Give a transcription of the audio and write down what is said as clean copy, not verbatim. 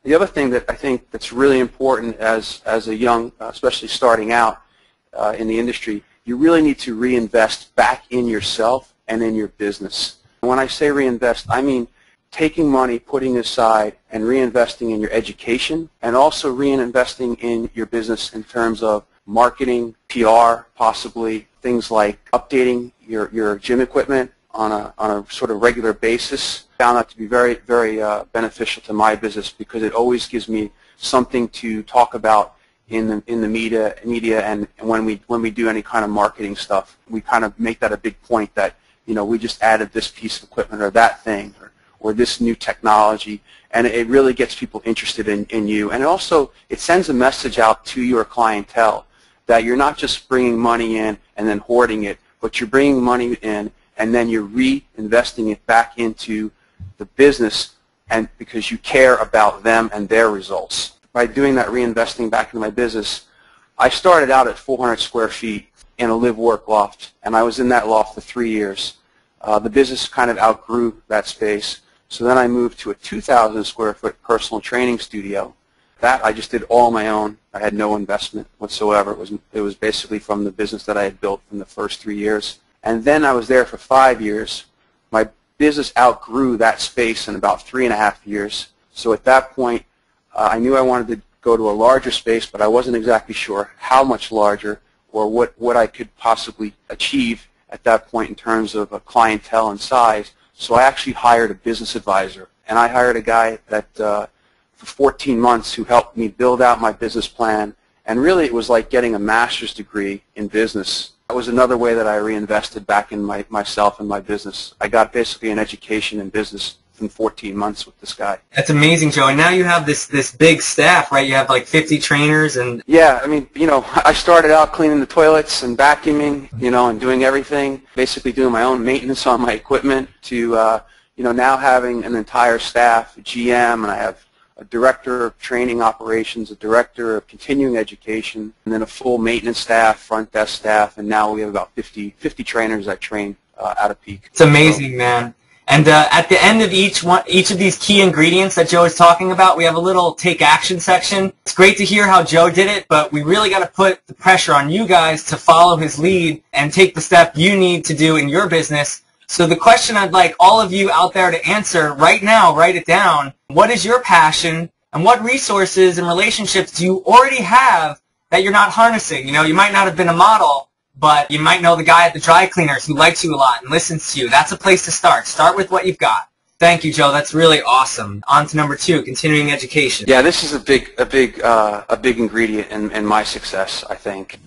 The other thing that I think that's really important as a young, especially starting out in the industry, you really need to reinvest back in yourself and in your business. When I say reinvest, I mean taking money, putting aside, and reinvesting in your education, and also reinvesting in your business in terms of marketing, PR, possibly things like updating your gym equipment on a sort of regular basis. I found that to be very, very beneficial to my business because it always gives me something to talk about in the media, and when we do any kind of marketing stuff, we kind of make that a big point that, you know, we just added this piece of equipment or that thing or this new technology, and it really gets people interested in you. And also, it sends a message out to your clientele that you're not just bringing money in and then hoarding it, but you're bringing money in and then you're reinvesting it back into the business, and because you care about them and their results. By doing that reinvesting back into my business, I started out at 400 square feet in a live-work loft, and I was in that loft for 3 years. The business kind of outgrew that space, so then I moved to a 2,000 square foot personal training studio. That I just did all on my own. I had no investment whatsoever. It was basically from the business that I had built from the first 3 years. And then I was there for 5 years. My business outgrew that space in about 3.5 years. So at that point, I knew I wanted to go to a larger space, but I wasn't exactly sure how much larger or what I could possibly achieve at that point in terms of a clientele and size. So I actually hired a business advisor, and I hired a guy that for 14 months who helped me build out my business plan, and really it was like getting a master's degree in business. That was another way that I reinvested back in myself and my business. I got basically an education in business in 14 months with this guy. That's amazing, Joe. And now you have this big staff, right? You have like 50 trainers and... Yeah, I mean, you know, I started out cleaning the toilets and vacuuming, you know, and doing everything, basically doing my own maintenance on my equipment to, you know, now having an entire staff, a GM, and I have a director of training operations, a director of continuing education, and then a full maintenance staff, front desk staff, and now we have about 50 trainers that train out of peak. It's amazing, man. And at the end of each of these key ingredients that Joe is talking about, we have a little take action section. It's great to hear how Joe did it, but we really got to put the pressure on you guys to follow his lead and take the step you need to do in your business. So the question I'd like all of you out there to answer right now, write it down. What is your passion, and what resources and relationships do you already have that you're not harnessing? You know, you might not have been a model, but you might know the guy at the dry cleaners who likes you a lot and listens to you. That's a place to start. Start with what you've got. Thank you, Joe. That's really awesome. On to number 2, continuing education. Yeah, this is a big ingredient in my success, I think.